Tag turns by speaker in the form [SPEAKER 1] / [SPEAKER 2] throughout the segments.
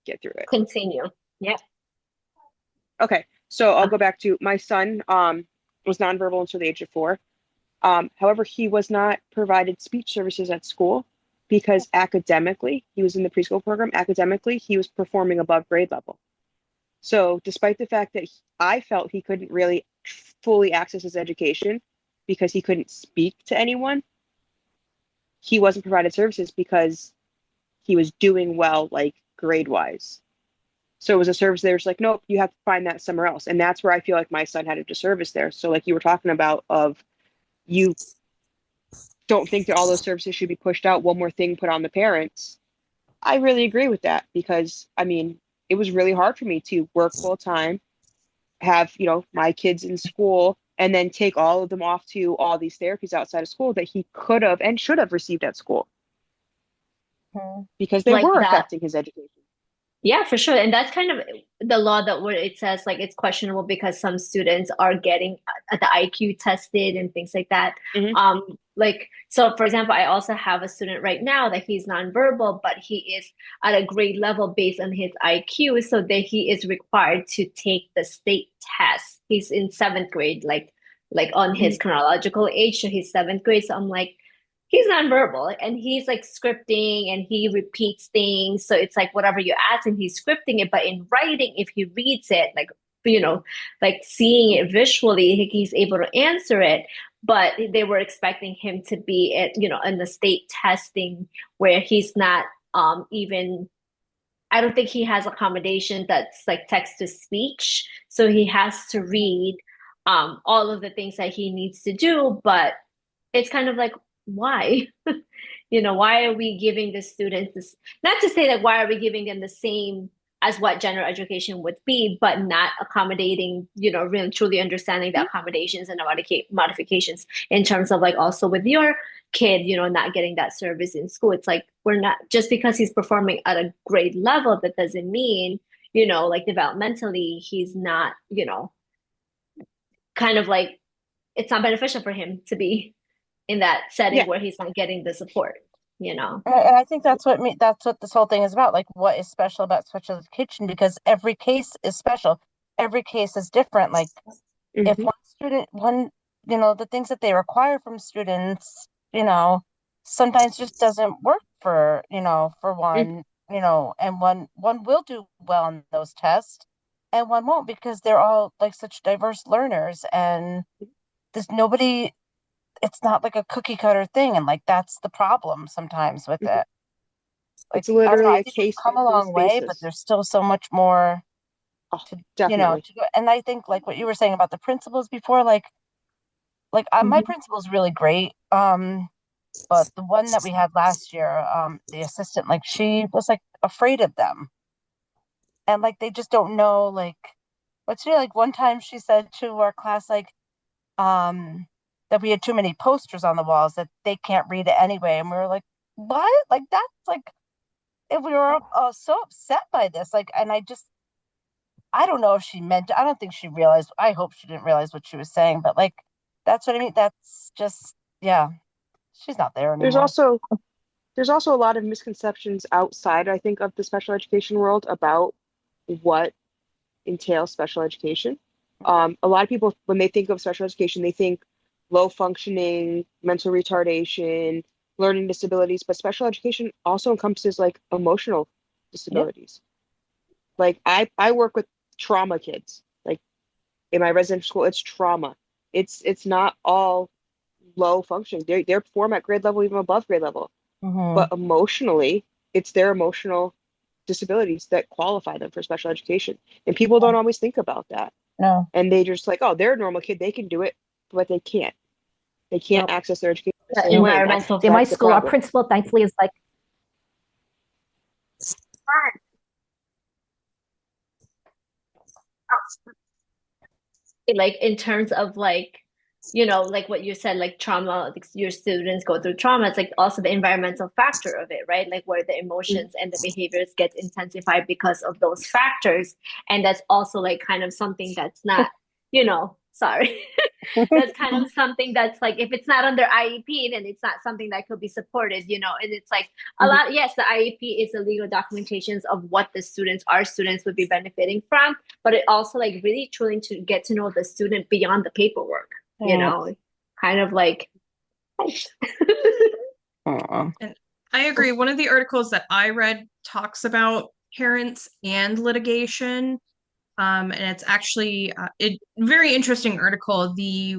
[SPEAKER 1] get through it.
[SPEAKER 2] Continue. Yeah.
[SPEAKER 1] Okay, so I'll go back to my son was nonverbal until the age of 4. However, he was not provided speech services at school because academically, he was in the preschool program. Academically, he was performing above grade level. So, despite the fact that I felt he couldn't really fully access his education because he couldn't speak to anyone, he wasn't provided services because he was doing well, like grade wise. So it was a service they were just like, nope, you have to find that somewhere else. And that's where I feel like my son had a disservice there. So, like you were talking about, of you don't think that all those services should be pushed out, one more thing put on the parents. I really agree with that because I mean, it was really hard for me to work full time, have, my kids in school, and then take all of them off to all these therapies outside of school that he could have and should have received at school
[SPEAKER 2] Mhm.
[SPEAKER 1] because they
[SPEAKER 2] Like
[SPEAKER 1] were
[SPEAKER 2] that.
[SPEAKER 1] affecting his education.
[SPEAKER 2] Yeah, for sure. And that's kind of the law that where it says like it's questionable because some students are getting the IQ tested and things like that.
[SPEAKER 1] Hmm.
[SPEAKER 2] Like so for example, I also have a student right now that he's nonverbal, but he is at a grade level based on his IQ, so that he is required to take the state test. He's in seventh grade, like on
[SPEAKER 1] Hmm.
[SPEAKER 2] his chronological age, so he's seventh grade. So I'm like, he's nonverbal and he's like scripting and he repeats things. So it's like whatever you ask him, he's scripting it. But in writing, if he reads it, you know, like seeing it visually, he's able to answer it. But they were expecting him to be at, in the state testing where he's not even, I don't think he has accommodation that's like text to speech. So he has to read all of the things that he needs to do. But it's kind of like, why? Why are we giving the students this? Not to say that why are we giving them the same as what general education would be, but not accommodating, really truly understanding the accommodations and the modifications in terms of like also with your kid, not getting that service in school. It's like we're not just because he's performing at a grade level, that doesn't mean, like developmentally, he's not, kind of like it's not beneficial for him to be in that setting
[SPEAKER 1] Yeah,
[SPEAKER 2] where he's not getting the support, you know?
[SPEAKER 3] And I think that's what this whole thing is about. Like, what is special about special education? Because every case is special. Every case is different. Like, if
[SPEAKER 1] hmm
[SPEAKER 3] the things that they require from students, sometimes just doesn't work for one, and one will do well in those tests, and one won't because they're all like such diverse learners, and there's nobody. It's not like a cookie cutter thing, and like that's the problem sometimes with
[SPEAKER 1] hmm
[SPEAKER 3] it. Like,
[SPEAKER 1] it's
[SPEAKER 3] I don't know,
[SPEAKER 1] literally
[SPEAKER 3] I
[SPEAKER 1] a
[SPEAKER 3] think we've
[SPEAKER 1] case
[SPEAKER 3] come
[SPEAKER 1] by
[SPEAKER 3] a long
[SPEAKER 1] case
[SPEAKER 3] way, but
[SPEAKER 1] basis.
[SPEAKER 3] there's still so much more
[SPEAKER 1] Oh,
[SPEAKER 3] to
[SPEAKER 1] definitely.
[SPEAKER 3] to go. And I think like what you were saying about the principals before, my
[SPEAKER 1] Hmm.
[SPEAKER 3] principal's really great. But the one that we had last year, the assistant, like she was like afraid of them. And like they just don't know like what's new. Like one time she said to our class, like, that we had too many posters on the walls that they can't read it anyway. And we were like, what? Like that's like if we were so upset by this. Like, and I don't know if she meant I don't think she realized. I hope she didn't realize what she was saying, but like that's what I mean. That's just yeah, she's not there
[SPEAKER 1] There's
[SPEAKER 3] anymore.
[SPEAKER 1] also there's also a lot of misconceptions outside, I think, of the special education world about what entails special education. A lot of people, when they think of special education, they think low functioning, mental retardation, learning disabilities, but special education also encompasses like emotional
[SPEAKER 3] Yep.
[SPEAKER 1] disabilities. Like I work with trauma kids. Like in my residential school, it's trauma. It's not all low functioning. They're perform at grade level, even above grade level.
[SPEAKER 3] Hmm.
[SPEAKER 1] But emotionally, it's their emotional disabilities that qualify them for special education. And people don't always think about that.
[SPEAKER 3] No.
[SPEAKER 1] And they just like, oh, they're a normal kid, they can do it, but they can't. They can't
[SPEAKER 2] So
[SPEAKER 1] access their education the
[SPEAKER 2] the
[SPEAKER 1] same way. And that's
[SPEAKER 2] environmental
[SPEAKER 4] In my
[SPEAKER 1] that's the
[SPEAKER 4] school, our
[SPEAKER 1] problem.
[SPEAKER 4] principal thankfully is like,
[SPEAKER 2] like in terms of like like what you said, like trauma, like your students go through trauma. It's like also the environmental factor of it, right? Like where the
[SPEAKER 1] Mhm.
[SPEAKER 2] emotions and the behaviors get intensified because of those factors. And that's also like kind of something that's not, Sorry. That's kind of something that's like, if it's not under IEP, then it's not something that could be supported, you know. And it's like a
[SPEAKER 1] Mhm.
[SPEAKER 2] lot, yes, the IEP is the legal documentations of what the students, our students would be benefiting from, but it also like really truly to get to know the student beyond the paperwork, you
[SPEAKER 3] Mm,
[SPEAKER 2] know, kind of like
[SPEAKER 3] mm,
[SPEAKER 4] And I agree. One of the articles that I read talks about parents and litigation. And it's actually a very interesting article. The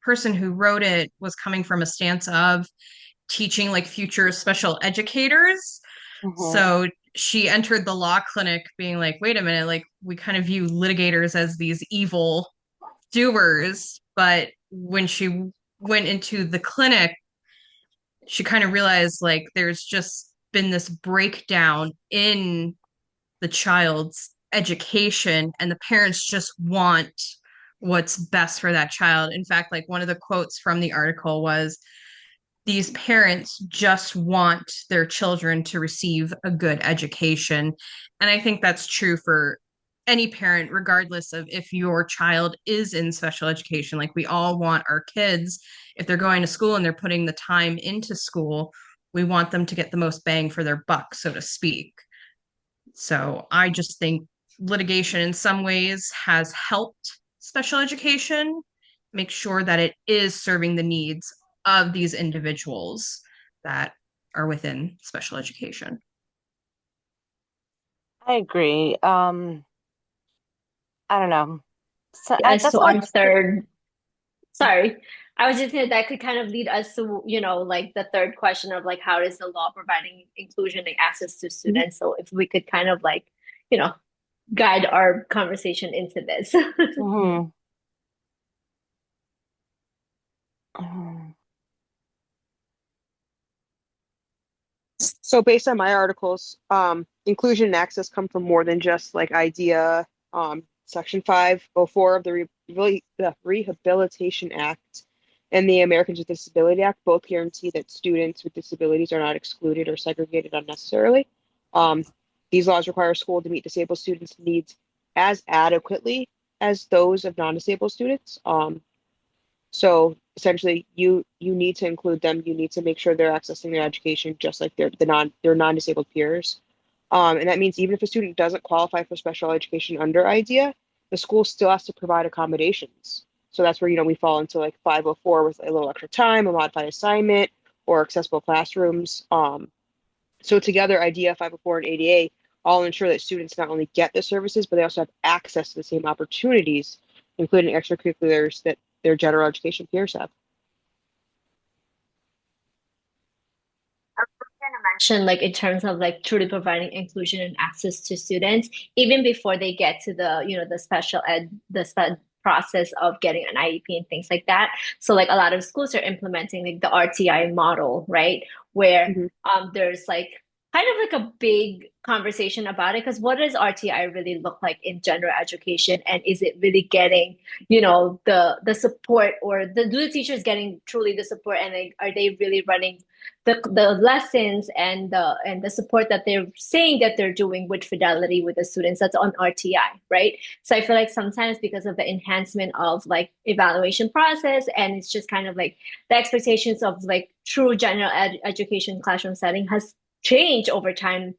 [SPEAKER 4] person who wrote it was coming from a stance of teaching like future special educators.
[SPEAKER 3] mhm.
[SPEAKER 4] So she entered the law clinic being like, wait a minute, like we kind of view litigators as these evil doers. But when she went into the clinic, she kind of realized like there's just been this breakdown in the child's education, and the parents just want what's best for that child. In fact, like one of the quotes from the article was, these parents just want their children to receive a good education. And I think that's true for any parent, regardless of if your child is in special education. Like we all want our kids, if they're going to school and they're putting the time into school, we want them to get the most bang for their buck, so to speak. So I just think litigation in some ways has helped special education make sure that it is serving the needs of these individuals that are within special education.
[SPEAKER 3] I agree. I don't know. So
[SPEAKER 2] as
[SPEAKER 3] that's
[SPEAKER 2] to
[SPEAKER 3] why
[SPEAKER 2] our third. Sorry. I was just saying that could kind of lead us to, you know, like the third question of like, how is the law providing inclusion and access to
[SPEAKER 1] Mhm.
[SPEAKER 2] students? So if we could kind of like, you know, guide our conversation into this.
[SPEAKER 3] Mhm. Mhm.
[SPEAKER 1] So based on my articles, inclusion and access come from more than just like IDEA. Section 504 of the Rehabilitation Act and the Americans with Disability Act both guarantee that students with disabilities are not excluded or segregated unnecessarily. Um, these laws require school to meet disabled students' needs as adequately as those of non-disabled students. So essentially, you need to include them. You need to make sure they're accessing their education just like their non-disabled peers. And that means even if a student doesn't qualify for special education under IDEA, the school still has to provide accommodations. So that's where we fall into like 504 with a little extra time, a modified assignment, or accessible classrooms. So together, IDEA, 504, and ADA all ensure that students not only get the services, but they also have access to the same opportunities, including extracurriculars that their general education peers have.
[SPEAKER 2] Mention like in terms of like truly providing inclusion and access to students, even before they get to the, you know, the special ed, process of getting an IEP and things like that. So like a lot of schools are implementing like the RTI model, right? Where
[SPEAKER 1] Mhm.
[SPEAKER 2] there's like kind of like a big conversation about it, because what does RTI really look like in general education, and is it really getting, you know, the support, or do the teachers getting truly the support, and are they really running the lessons and the support that they're saying that they're doing with fidelity with the students? That's on RTI, right? So I feel like sometimes because of the enhancement of like evaluation process, and it's just kind of like the expectations of like true general education classroom setting has changed over time,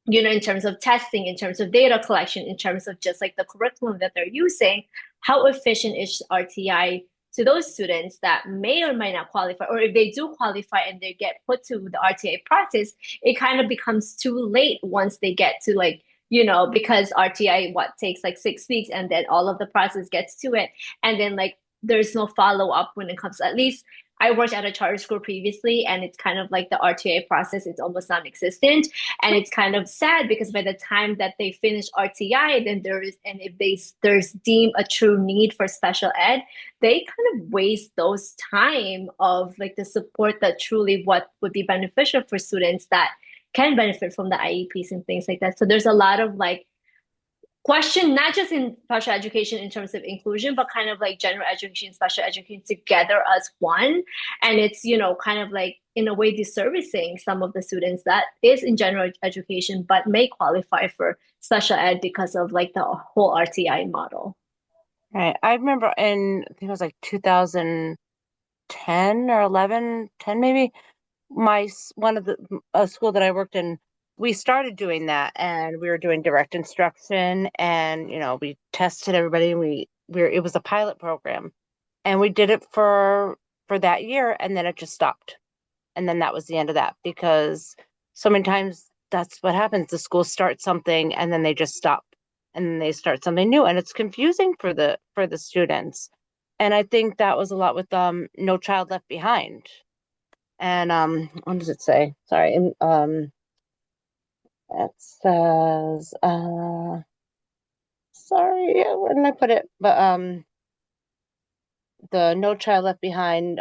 [SPEAKER 2] you know, in terms of testing, in terms of data collection, in terms of just like the curriculum that they're using. How efficient is RTI to those students that may or may not qualify, or if they do qualify and they get put to the RTI process, it kind of becomes too late once they get to like, you know, because RTI what takes like 6 weeks, and then all of the process gets to it, and then like there's no follow up when it comes, at least I worked at a charter school previously, and it's kind of like the RTI process, it's almost non-existent. And it's kind of sad because by the time that they finish RTI, then there is, and if there's deemed a true need for special ed, they kind of waste those time of like the support that truly what would be beneficial for students that can benefit from the IEPs and things like that. So there's a lot of like question, not just in special education in terms of inclusion, but kind of like general education, special education together as one. And it's, you know, kind of like in a way disservicing some of the students that is in general education, but may qualify for special ed because of like the whole RTI model.
[SPEAKER 3] Right. I remember I think it was like 2010 or 11, 10 maybe. One of the a school that I worked in, we started doing that, and we were doing direct instruction, and we tested everybody, and it was a pilot program, and we did it for that year, and then it just stopped. And then that was the end of that, because so many times that's what happens. The schools start something and then they just stop, and then they start something new, and it's confusing for the students. And I think that was a lot with No Child Left Behind. And what does it say? Sorry. And it says sorry, where did I put it? But the No Child Left Behind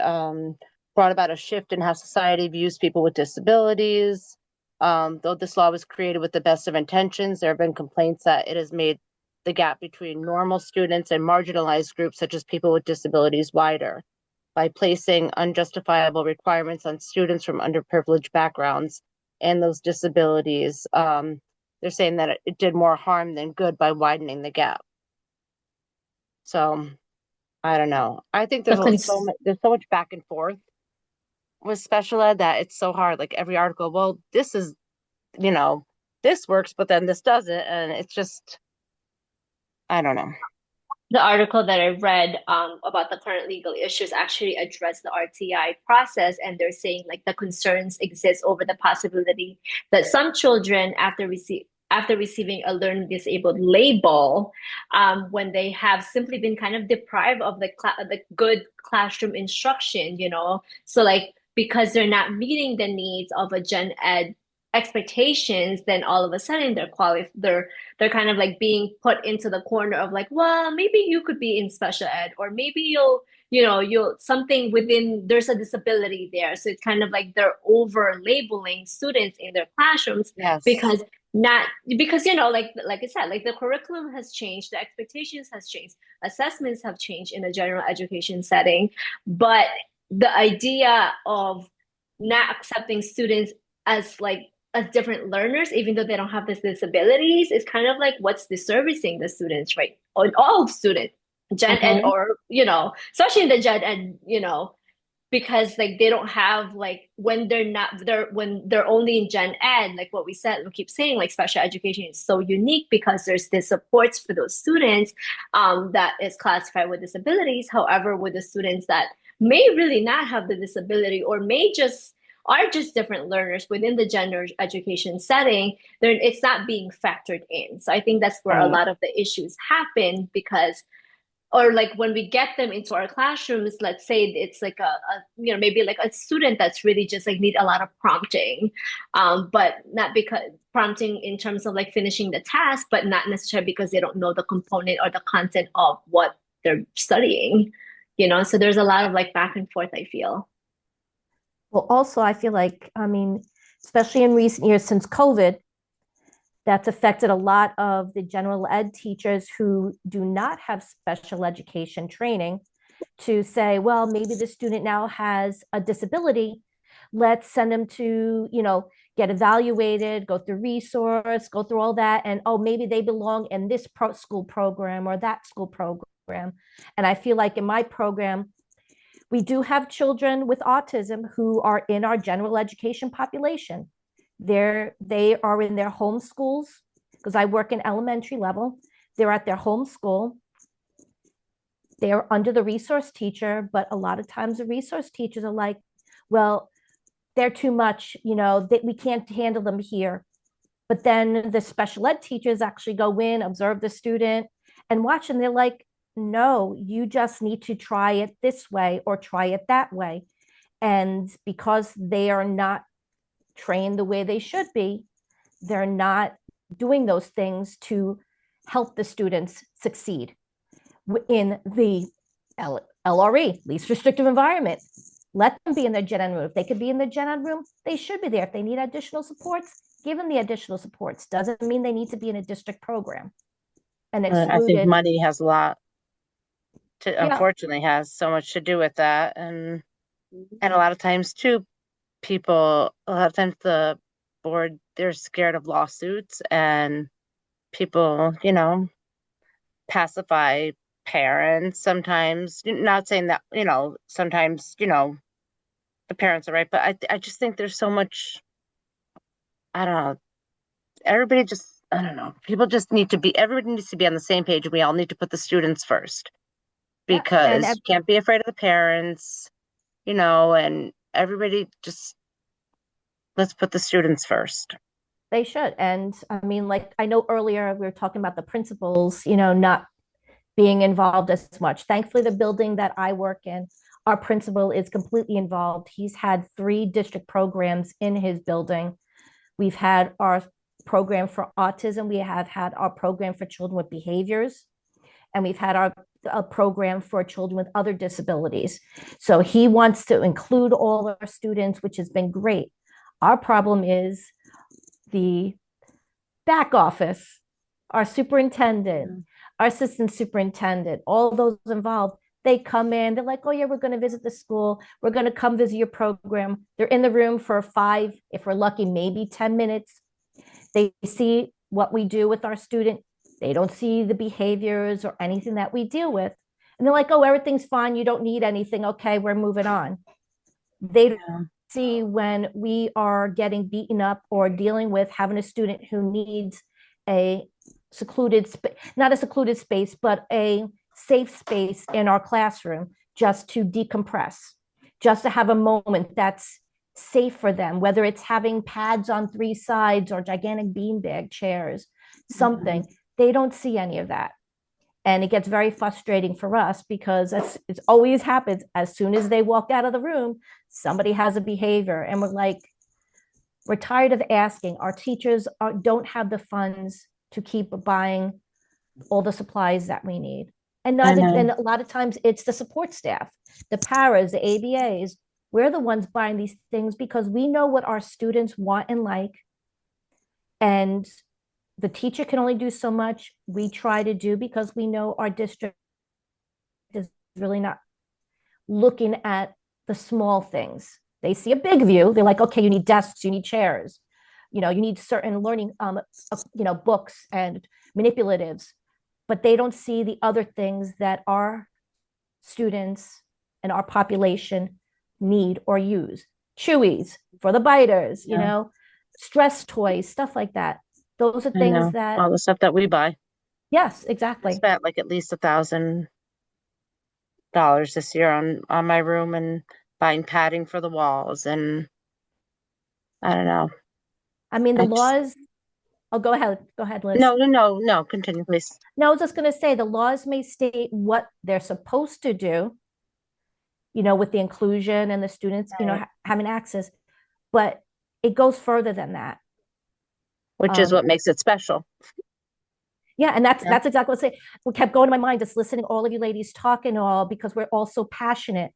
[SPEAKER 3] brought about a shift in how society views people with disabilities. Though this law was created with the best of intentions, there have been complaints that it has made the gap between normal students and marginalized groups, such as people with disabilities, wider by placing unjustifiable requirements on students from underprivileged backgrounds and those disabilities. They're saying that it did more harm than good by widening the gap. So I don't know. I think
[SPEAKER 2] The
[SPEAKER 3] there's so much back and forth with special ed that it's so hard. Like every article, well, this is, you know, this works, but then this doesn't, and it's just, I don't know.
[SPEAKER 2] the article that I read about the current legal issues actually address the RTI process, and they're saying like the concerns exist over the possibility that some children, after receiving a learning disabled label, when they have simply been kind of deprived of the good classroom instruction, so like because they're not meeting the needs of a gen ed expectations, then all of a sudden they're kind of like being put into the corner of like, well, maybe you could be in special ed, or maybe you'll something within, there's a disability there. So it's kind of like they're over labeling students in their classrooms
[SPEAKER 3] Yes.
[SPEAKER 2] because not because like I said, like the curriculum has changed, the expectations has changed, assessments have changed in a general education setting, but the idea of not accepting students as like as different learners, even though they don't have these disabilities, is kind of like what's disservicing the students, right? Or all students, gen ed,
[SPEAKER 3] Hmm.
[SPEAKER 2] or especially in the gen ed, because like they don't have like when they're only in gen ed, like what we keep saying, like special education is so unique because there's this supports for those students that is classified with disabilities. However, with the students that may really not have the disability, or may just are just different learners within the gender education setting, then it's not being factored in. So I think that's where a
[SPEAKER 3] Right.
[SPEAKER 2] lot of the issues happen, because or like when we get them into our classrooms, let's say it's like maybe like a student that's really just like need a lot of prompting, but not because prompting in terms of like finishing the task, but not necessarily because they don't know the component or the content of what they're studying, so there's a lot of like back and forth, I feel.
[SPEAKER 5] Well, also, I feel like, especially in recent years since COVID, that's affected a lot of the general ed teachers who do not have special education training to say, well, maybe the student now has a disability. Let's send them to, get evaluated, go through resource, go through all that. And oh, maybe they belong in this school program or that school program. And I feel like in my program, we do have children with autism who are in our general education population. They are in their home schools, because I work in elementary level. They're at their home school. They're under the resource teacher, but a lot of times the resource teachers are like, well, they're too much, we can't handle them here. But then the special ed teachers actually go in, observe the student, and watch, and they're like, no, you just need to try it this way or try it that way. And because they are not trained the way they should be, they're not doing those things to help the students succeed in the LRE, least restrictive environment. Let them be in their gen ed room. If they could be in the gen ed room, they should be there. If they need additional supports, give them the additional supports. Doesn't mean they need to be in a district program and
[SPEAKER 3] I think
[SPEAKER 5] excluded.
[SPEAKER 3] money has a lot to,
[SPEAKER 5] Yeah.
[SPEAKER 3] unfortunately, has so much to do with that. And a lot of times too, a lot of times the board, they're scared of lawsuits, and people, pacify parents sometimes, not saying that, sometimes, the parents are right, but I just think there's so much, I don't know, I don't know, everybody needs to be on the same page. We all need to put the students first
[SPEAKER 5] Yeah, and
[SPEAKER 3] because you can't be afraid of the parents, and everybody just, let's put the students first.
[SPEAKER 5] they should. And I mean, like I know earlier we were talking about the principals, not being involved as much. Thankfully, the building that I work in, our principal is completely involved. He's had 3 district programs in his building. We've had our program for autism. We have had our program for children with behaviors, and we've had a program for children with other disabilities. So he wants to include all our students, which has been great. Our problem is the back office, our superintendent, our assistant superintendent, all those involved. They come in, they're like, oh, yeah, we're going to visit the school. We're going to come visit your program. They're in the room for 5, if we're lucky, maybe 10 minutes. They see what we do with our student. They don't see the behaviors or anything that we deal with. And they're like, oh, everything's fine. You don't need anything. Okay, we're moving on. They don't see when we are getting beaten up or dealing with having a student who needs a secluded space, not a secluded space, but a safe space in our classroom just to decompress, just to have a moment that's safe for them, whether it's having pads on 3 sides or gigantic beanbag chairs, something. They don't see any of that. And it gets very frustrating for us because it always happens. As soon as they walk out of the room, somebody has a behavior. And we're tired of asking. Our teachers don't have the funds to keep buying all the supplies that we need. And a lot of times it's the support staff, the paras, the ABAs. We're the ones buying these things because we know what our students want and like. And the teacher can only do so much. We try to do because we know our district is really not looking at the small things. They see a big view. They're like, okay, you need desks, you need chairs, you need certain learning, books and manipulatives, but they don't see the other things that our students and our population need or use. Chewies for the biters, stress toys, stuff like that. Those are things that
[SPEAKER 3] all the stuff that we buy.
[SPEAKER 5] Yes,
[SPEAKER 3] I
[SPEAKER 5] exactly.
[SPEAKER 3] spent like at least $1,000 this year on my room and buying padding for the walls, and I don't know.
[SPEAKER 5] I mean, the laws. Oh, go ahead, Liz.
[SPEAKER 3] No, continue, please.
[SPEAKER 5] No, I was just going to say the laws may state what they're supposed to do, with the inclusion and the students, having access, but it goes further than that.
[SPEAKER 3] Which is what makes it special.
[SPEAKER 5] Yeah, and that's exactly what I say. What kept going in my mind, just listening to all of you ladies talking all, because we're all so passionate.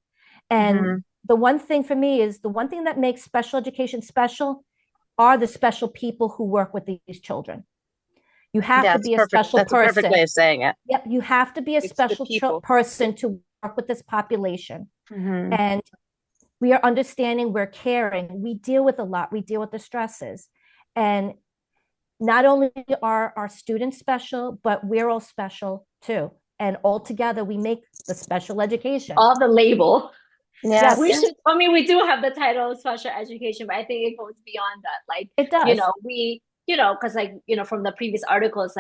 [SPEAKER 5] And the one thing for me is the one thing that makes special education special are the special people who work with these children. You have to be a special person.
[SPEAKER 3] That's a perfect way of saying it.
[SPEAKER 5] Yep, you have to be a special person to work with this population. And we are understanding, we're caring, we deal with a lot, we deal with the stresses. And not only are our students special, but we're all special too. And all together we make the special education.
[SPEAKER 2] All the label.
[SPEAKER 5] Yes.
[SPEAKER 2] We do have the title of special education, but I think it goes beyond that. Like,
[SPEAKER 5] it does.
[SPEAKER 2] because from the previous articles,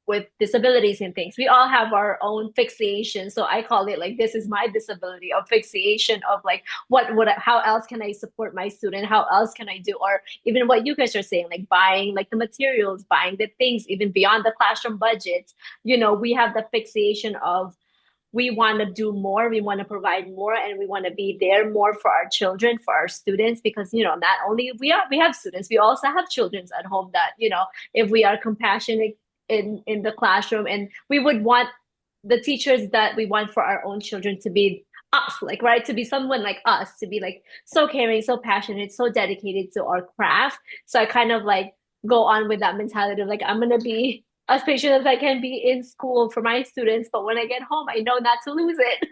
[SPEAKER 2] with disabilities and things, we all have our own fixation. So I call it like, this is my disability of fixation of like, how else can I support my student? How else can I do? Or even what you guys are saying, like buying like the materials, buying the things, even beyond the classroom budgets, we have the fixation of, we want to do more, we want to provide more, and we want to be there more for our children, for our students, because, not only we have students, we also have children at home that, if we are compassionate in the classroom, and we would want the teachers that we want for our own children to be us, like, right, to be someone like us, to be like so caring, so passionate, so dedicated to our craft. So I kind of like go on with that mentality of like, I'm gonna be as patient as I can be in school for my students, but when I get home, I know not to lose it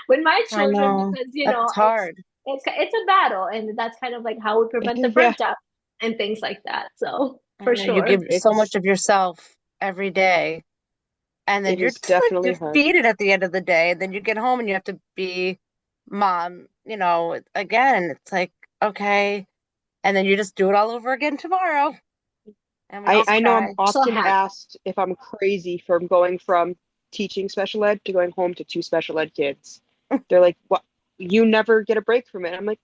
[SPEAKER 2] with my children, because
[SPEAKER 3] it's hard.
[SPEAKER 2] It's a battle, and that's kind of like how we prevent the breakdown and things like that. So for sure,
[SPEAKER 3] you give so much of yourself every day, And then
[SPEAKER 1] It
[SPEAKER 3] you're
[SPEAKER 1] is
[SPEAKER 3] just like
[SPEAKER 1] definitely hard.
[SPEAKER 3] defeated at the end of the day. Then you get home and you have to be mom, again. It's like, okay. And then you just do it all over again tomorrow. And we just
[SPEAKER 1] I know I'm
[SPEAKER 3] cry.
[SPEAKER 2] So
[SPEAKER 1] often
[SPEAKER 2] happy.
[SPEAKER 1] asked if I'm crazy from going from teaching special ed to going home to two special ed kids. They're like, "What? You never get a break from it." I'm like,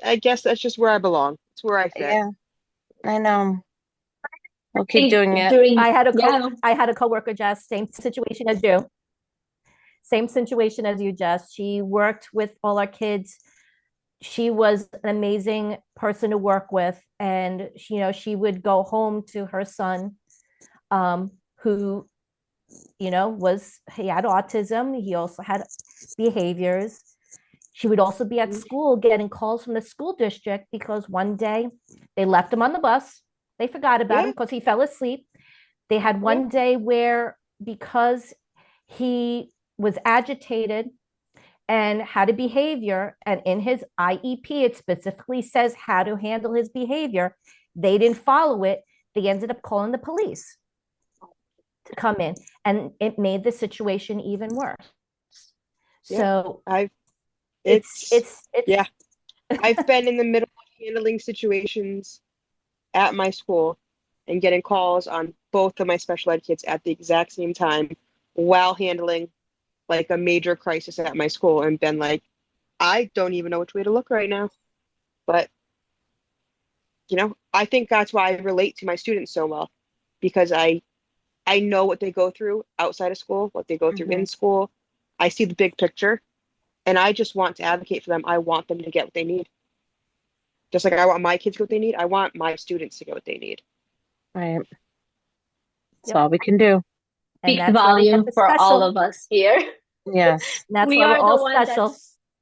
[SPEAKER 1] I guess that's just where I belong. It's where I fit.
[SPEAKER 3] Yeah, I know. We'll keep
[SPEAKER 2] Think
[SPEAKER 3] doing it.
[SPEAKER 2] during,
[SPEAKER 5] I had a
[SPEAKER 2] yeah.
[SPEAKER 5] I had a coworker, Jess, same situation as you. Same situation as you, Jess. She worked with all our kids. She was an amazing person to work with, and she would go home to her son, who he had autism. He also had behaviors. She would also be at school getting calls from the school district because one day they left him on the bus. They forgot about him
[SPEAKER 1] Yeah,
[SPEAKER 5] because he fell asleep. They had
[SPEAKER 1] yeah.
[SPEAKER 5] one day where, because he was agitated and had a behavior, and in his IEP, it specifically says how to handle his behavior. They didn't follow it. They ended up calling the police to come in, and it made the situation even worse.
[SPEAKER 1] Yeah.
[SPEAKER 5] So
[SPEAKER 1] I've
[SPEAKER 5] it's
[SPEAKER 1] it's
[SPEAKER 5] it's it's
[SPEAKER 1] yeah. I've been in the middle of handling situations at my school and getting calls on both of my special ed kids at the exact same time while handling like a major crisis at my school and been like, I don't even know which way to look right now. But, I think that's why I relate to my students so well because I know what they go through outside of school, what they go through
[SPEAKER 3] Hmm.
[SPEAKER 1] in school. I see the big picture and I just want to advocate for them. I want them to get what they need. Just like I want my kids to get what they need, I want my students to get what they need.
[SPEAKER 3] Right. That's
[SPEAKER 5] Yep.
[SPEAKER 3] all we can do.
[SPEAKER 5] And
[SPEAKER 2] Speaks
[SPEAKER 5] that's why we have
[SPEAKER 2] volume
[SPEAKER 5] the
[SPEAKER 2] for all
[SPEAKER 5] special.
[SPEAKER 2] of us here.
[SPEAKER 3] Yes.
[SPEAKER 5] And that's
[SPEAKER 2] We
[SPEAKER 5] why we're
[SPEAKER 2] are the
[SPEAKER 5] all
[SPEAKER 2] one
[SPEAKER 5] special.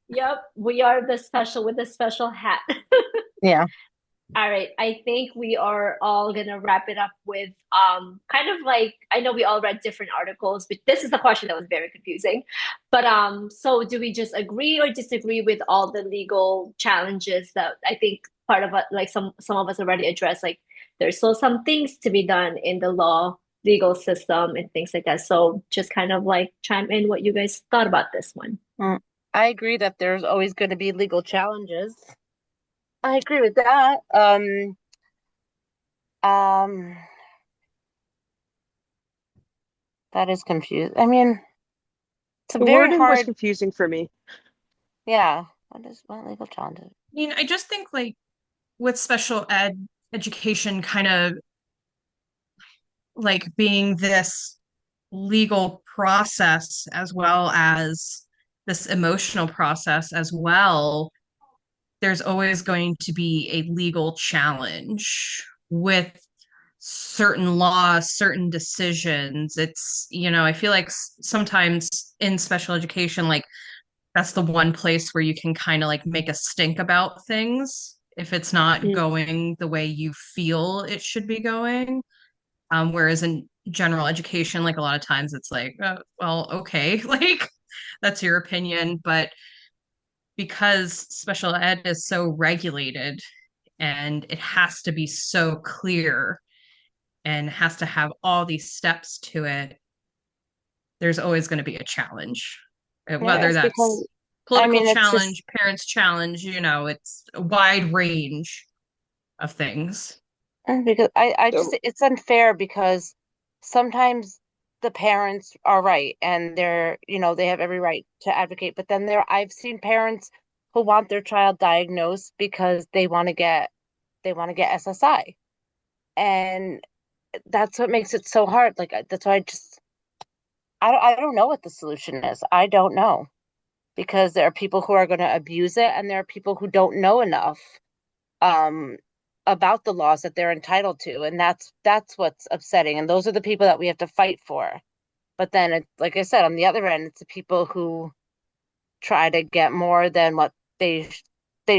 [SPEAKER 2] yep, we are the special with the special hat.
[SPEAKER 3] Yeah.
[SPEAKER 2] All right, I think we are all gonna wrap it up with kind of like, I know we all read different articles, but this is the question that was very confusing. But so do we just agree or disagree with all the legal challenges that I think part of it, like some of us already addressed, like there's still some things to be done in the law legal system and things like that. So just kind of like chime in what you guys thought about this one.
[SPEAKER 3] Mm. I agree that there's always going to be legal challenges. I agree with that. Um, that is confused. I mean, it's a
[SPEAKER 1] The
[SPEAKER 3] very
[SPEAKER 1] wording was
[SPEAKER 3] hard,
[SPEAKER 1] confusing for me.
[SPEAKER 3] yeah. What legal challenges?
[SPEAKER 4] I mean, I just think like with special ed education kind of like being this legal process as well as this emotional process as well, there's always going to be a legal challenge with certain laws, certain decisions. I feel like sometimes in special education, like that's the one place where you can kind of like make a stink about things if it's not
[SPEAKER 1] Mm.
[SPEAKER 4] going the way you feel it should be going. Whereas in general education, like a lot of times it's like, well, okay, like that's your opinion. But because special ed is so regulated and it has to be so clear and has to have all these steps to it, there's always going to be a challenge.
[SPEAKER 3] Yeah,
[SPEAKER 4] Whether
[SPEAKER 3] it's because,
[SPEAKER 4] that's
[SPEAKER 3] I
[SPEAKER 4] political
[SPEAKER 3] mean, it's just,
[SPEAKER 4] challenge, parents challenge, it's a wide range of things.
[SPEAKER 3] because I just,
[SPEAKER 1] So
[SPEAKER 3] it's unfair because sometimes the parents are right and they have every right to advocate. But then I've seen parents who want their child diagnosed because they want to get SSI. And that's what makes it so hard. Like, that's why I don't know what the solution is. I don't know because there are people who are going to abuse it and there are people who don't know enough um about the laws that they're entitled to, and that's what's upsetting, and those are the people that we have to fight for. But then like I said, on the other end, it's the people who try to get more than what they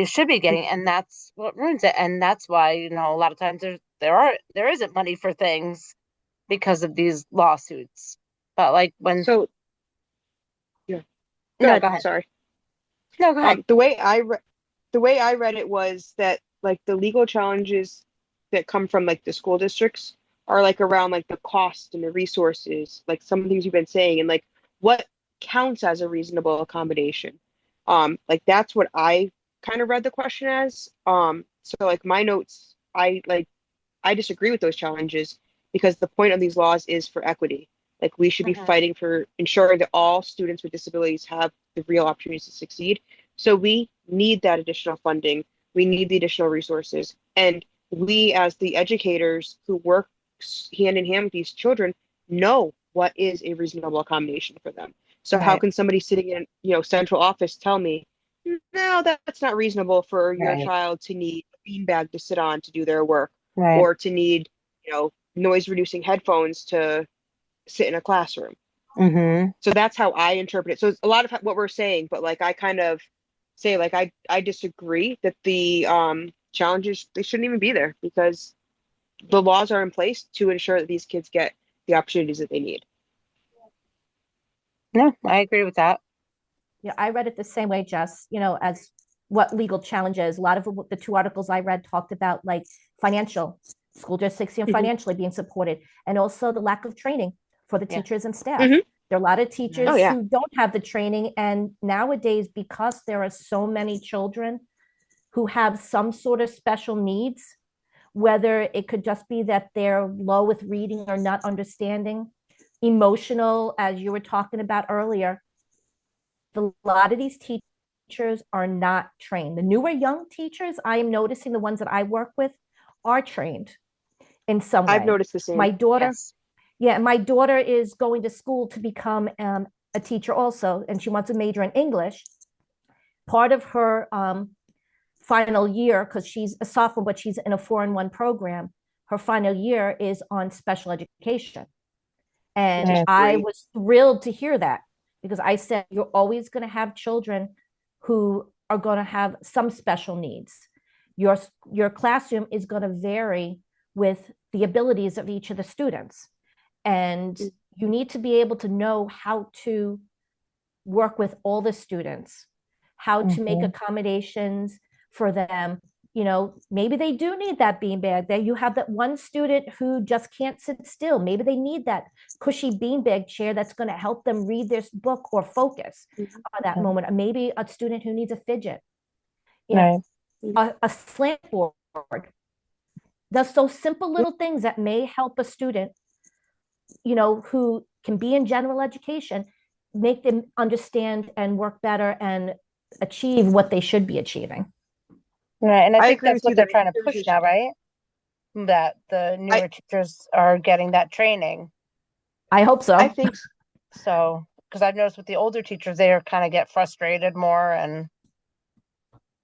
[SPEAKER 3] should be getting, and that's what ruins it. And that's why, a lot of times there isn't money for things because of these lawsuits. But like when
[SPEAKER 1] so yeah. Go
[SPEAKER 3] no,
[SPEAKER 1] ahead.
[SPEAKER 3] go ahead.
[SPEAKER 1] Sorry.
[SPEAKER 3] No, go ahead.
[SPEAKER 1] The way I read it was that like the legal challenges that come from like the school districts are like around like the cost and the resources, like some things you've been saying, and like what counts as a reasonable accommodation. Like that's what I kind of read the question as. So like my notes, I disagree with those challenges because the point of these laws is for equity. Like we should be
[SPEAKER 3] Mhm.
[SPEAKER 1] fighting for ensuring that all students with disabilities have the real opportunities to succeed. So we need that additional funding. We need the additional resources. And we, as the educators who work hand in hand with these children, know what is a reasonable accommodation for them. So how
[SPEAKER 3] Right,
[SPEAKER 1] can somebody sitting in, central office tell me, no, that's not reasonable for your
[SPEAKER 3] right,
[SPEAKER 1] child to need a beanbag to sit on to do their work
[SPEAKER 3] right.
[SPEAKER 1] or to need, noise reducing headphones to sit in a classroom.
[SPEAKER 3] Mm-hmm.
[SPEAKER 1] So that's how I interpret it. So it's a lot of what we're saying, but like I kind of say like I disagree that the challenges they shouldn't even be there because the laws are in place to ensure that these kids get the opportunities that they need.
[SPEAKER 3] No, I agree with that.
[SPEAKER 5] Yeah, I read it the same way, Jess, as what legal challenges. A lot of the two articles I read talked about like financial, school districts
[SPEAKER 1] Hmm.
[SPEAKER 5] financially being supported, and also the lack of training for the
[SPEAKER 3] Yeah.
[SPEAKER 5] teachers and staff.
[SPEAKER 1] Hmm.
[SPEAKER 5] There are a lot of
[SPEAKER 1] Oh
[SPEAKER 5] teachers
[SPEAKER 1] yeah.
[SPEAKER 5] who don't have the training. And nowadays, because there are so many children who have some sort of special needs, whether it could just be that they're low with reading or not understanding, emotional, as you were talking about earlier, a lot of these teachers are not trained. The newer young teachers, I am noticing the ones that I work with are trained in some
[SPEAKER 1] I've
[SPEAKER 5] way.
[SPEAKER 1] noticed the same.
[SPEAKER 5] My daughter,
[SPEAKER 3] Yes.
[SPEAKER 5] yeah, my daughter is going to school to become a teacher also, and she wants to major in English. Part of her final year, because she's a sophomore, but she's in a 4-in-1 program, her final year is on special education.
[SPEAKER 1] Which
[SPEAKER 5] And
[SPEAKER 1] is
[SPEAKER 3] Right.
[SPEAKER 5] I
[SPEAKER 1] great.
[SPEAKER 5] was thrilled to hear that because I said, you're always going to have children who are going to have some special needs. Your classroom is going to vary with the abilities of each of the students. And you need to be able to know how to work with all the students, how to make
[SPEAKER 3] Mm-hmm.
[SPEAKER 5] accommodations for them. Maybe they do need that beanbag. That you have that one student who just can't sit still. Maybe they need that cushy beanbag chair that's going to help them read this book or focus
[SPEAKER 1] Mhm.
[SPEAKER 5] on that moment. Or maybe a student who needs a fidget, you know,
[SPEAKER 3] Right.
[SPEAKER 5] a slant board. There's those simple little things that may help a student, who can be in general education, make them understand and work better and achieve what they should be achieving.
[SPEAKER 3] Right. And I
[SPEAKER 1] I
[SPEAKER 3] think
[SPEAKER 1] agree
[SPEAKER 3] that's
[SPEAKER 1] with you
[SPEAKER 3] what they're
[SPEAKER 1] that I
[SPEAKER 3] trying
[SPEAKER 1] think
[SPEAKER 3] to
[SPEAKER 1] there's
[SPEAKER 3] push
[SPEAKER 1] just
[SPEAKER 3] now, right? That the
[SPEAKER 1] I
[SPEAKER 3] newer teachers are getting that training.
[SPEAKER 5] I hope
[SPEAKER 1] I
[SPEAKER 5] so.
[SPEAKER 1] think
[SPEAKER 3] So, because I've noticed with the older teachers, they are kind of get frustrated more. And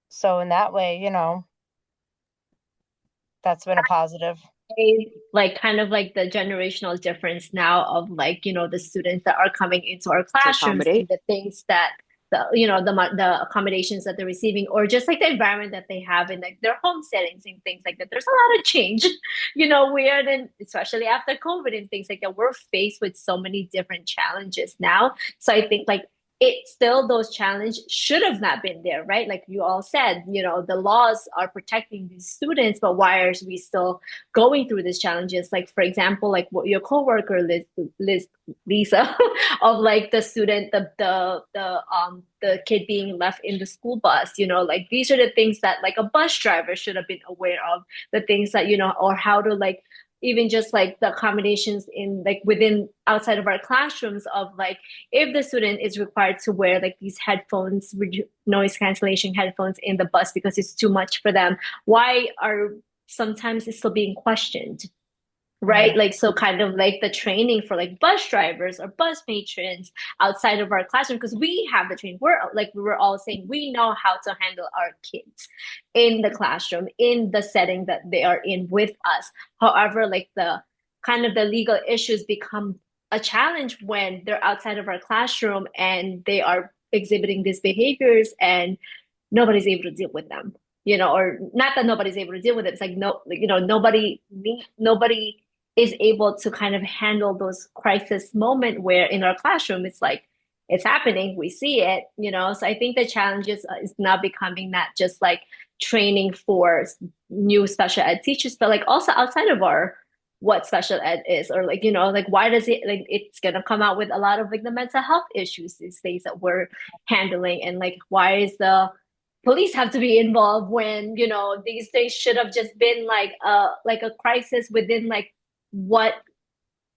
[SPEAKER 3] so in that way, that's been a positive.
[SPEAKER 2] Like kind of like the generational difference now of like the students that are coming into our
[SPEAKER 1] to
[SPEAKER 2] classrooms and
[SPEAKER 1] accommodate.
[SPEAKER 2] the things that the accommodations that they're receiving, or just like the environment that they have in like their home settings and things like that. There's a lot of change. Weird, and especially after COVID and things like that, we're faced with so many different challenges now. So I think like it still, those challenges should have not been there, right? Like you all said, the laws are protecting these students, but why are we still going through these challenges? Like for example, like what your coworker Lisa, of like the student, the kid being left in the school bus. Like these are the things that like a bus driver should have been aware of. The things that or how to like even just like the accommodations in like within outside of our classrooms of like if the student is required to wear like these headphones, noise cancellation headphones in the bus because it's too much for them, why are sometimes it's still being questioned, right? Like so kind of like the training for like bus drivers or bus patrons outside of our classroom, because we have the training, we're like we were all saying we know how to handle our kids in the classroom in the setting that they are in with us. However, like the kind of the legal issues become a challenge when they're outside of our classroom and they are exhibiting these behaviors and nobody's able to deal with them, or not that nobody's able to deal with it. It's like no, like, nobody is able to kind of handle those crisis moment where in our classroom it's like it's happening, we see it. So I think the challenge is now becoming not just like training for new special ed teachers, but like also outside of our what special ed is, or like, like why does it, like it's gonna come out with a lot of like the mental health issues these days that we're handling, and like why is the police have to be involved when these things should have just been like a crisis within like what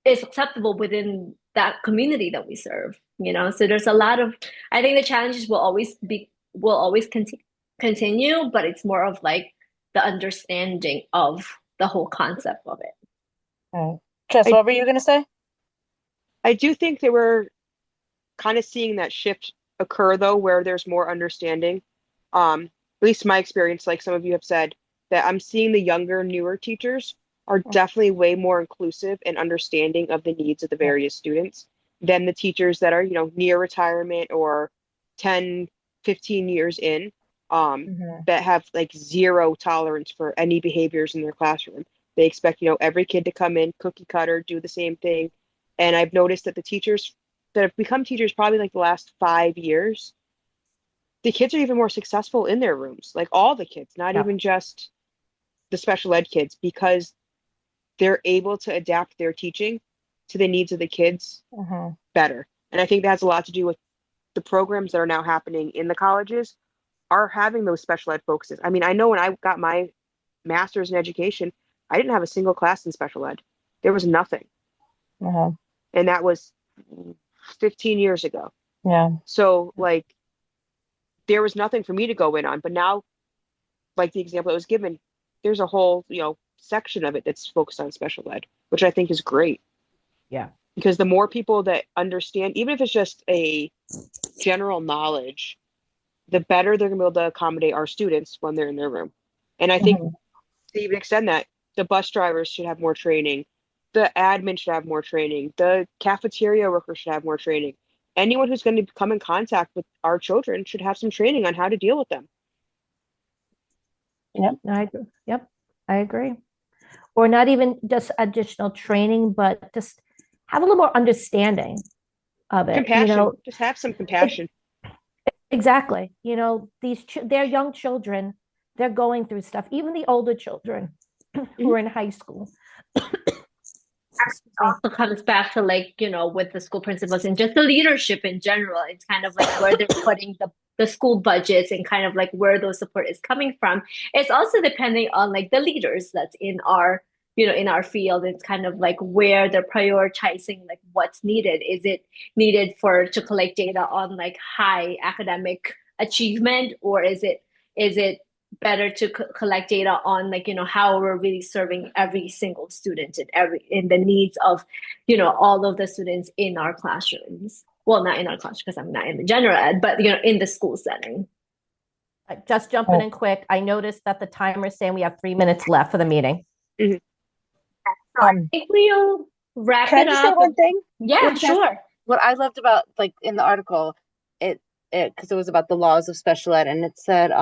[SPEAKER 2] is acceptable within that community that we serve. So there's a lot of, I think the challenges will always continue, but it's more of like the understanding of the whole concept of it.
[SPEAKER 3] Right. Jess,
[SPEAKER 1] I-
[SPEAKER 3] what were you gonna say?
[SPEAKER 1] I do think that we're kind of seeing that shift occur though, where there's more understanding. At least my experience, like some of you have said, that I'm seeing the younger, newer teachers are definitely way more inclusive and understanding of the needs of the various students than the teachers that are, near retirement or 10, 15 years in, that have like zero tolerance for any behaviors in their classroom. They expect, every kid to come in, cookie cutter, do the same thing. And I've noticed that the teachers that have become teachers probably like the last 5 years, the kids are even more successful in their rooms, like all the kids, not even just the special ed kids, because they're able to adapt their teaching to the needs of the kids better. And I think that has a lot to do with the programs that are now happening in the colleges are having those special ed focuses. I mean, I know when I got my master's in education, I didn't have a single class in special ed. There was nothing. And that was 15 years ago.
[SPEAKER 3] Yeah.
[SPEAKER 1] So like there was nothing for me to go in on. But now, like the example that was given, there's a whole, section of it that's focused on special ed, which I think is great.
[SPEAKER 5] Yeah.
[SPEAKER 1] Because the more people that understand, even if it's just a general knowledge, the better they're going to be able to accommodate our students when they're in their room. And I think to even extend that, the bus drivers should have more training. The admin should have more training. The cafeteria workers should have more training. Anyone who's going to come in contact with our children should have some training on how to deal with them.
[SPEAKER 5] Yep, I agree. Or not even just additional training, but just have a little more understanding of it.
[SPEAKER 1] Compassion. Just have some compassion.
[SPEAKER 5] Exactly. They're young children. They're going through stuff. Even the older children who are in high school.
[SPEAKER 2] Also comes back to like, with the school principals and just the leadership in general. It's kind of like where they're putting the school budgets and kind of like where those support is coming from. It's also depending on like the leaders that's in our, in our field. It's kind of like where they're prioritizing like what's needed. Is it needed to collect data on like high academic achievement, or is it better to collect data on like how we're really serving every single student and in the needs of all of the students in our classrooms? Well, not in our classroom because I'm not in the general ed, but in the school setting.
[SPEAKER 5] Just jumping in quick, I noticed that the timer is saying we have 3 minutes left for the meeting.
[SPEAKER 2] I think we'll wrap
[SPEAKER 3] Can I
[SPEAKER 2] it
[SPEAKER 3] just say
[SPEAKER 2] up.
[SPEAKER 3] one thing?
[SPEAKER 2] Yeah, sure.
[SPEAKER 3] What I loved about like in the article, because it was about the laws of special ed, and it said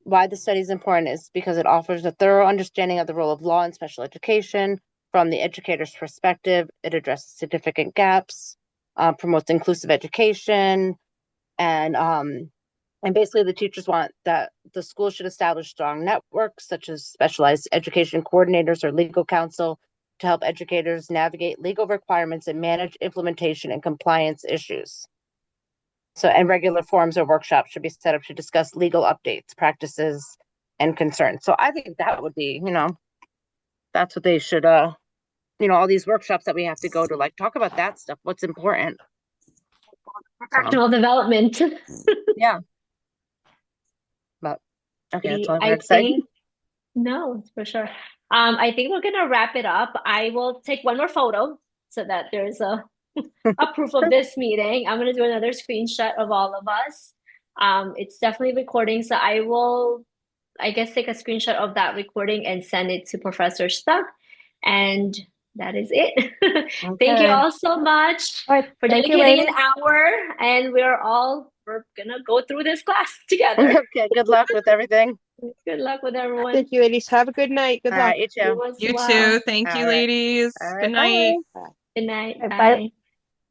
[SPEAKER 3] why the study is important is because it offers a thorough understanding of the role of law in special education from the educator's perspective. It addresses significant gaps, promotes inclusive education, and basically the teachers want that the school should establish strong networks such as specialized education coordinators or legal counsel to help educators navigate legal requirements and manage implementation and compliance issues. So, and regular forums or workshops should be set up to discuss legal updates, practices, and concerns. So I think that would be, that's what they should, all these workshops that we have to go to, like, talk about that stuff, what's important.
[SPEAKER 2] Professional development.
[SPEAKER 3] Yeah. But, okay, that's all I had to say.
[SPEAKER 2] No, for sure. I think we're gonna wrap it up. I will take one more photo so that there's a proof of this meeting. I'm gonna do another screenshot of all of us. It's definitely recording, so I will, I guess, take a screenshot of that recording and send it to Professor Stuck. And that is it. Thank you all so much for dedicating an hour, and we're gonna go through this class together.
[SPEAKER 3] Okay, good luck with everything.
[SPEAKER 2] Good luck with everyone.
[SPEAKER 1] Thank you, ladies. Have a good night. Good luck.
[SPEAKER 3] You too.
[SPEAKER 4] You too. Thank you, ladies. Good night.
[SPEAKER 2] Good night.
[SPEAKER 5] Bye.
[SPEAKER 2] Bye.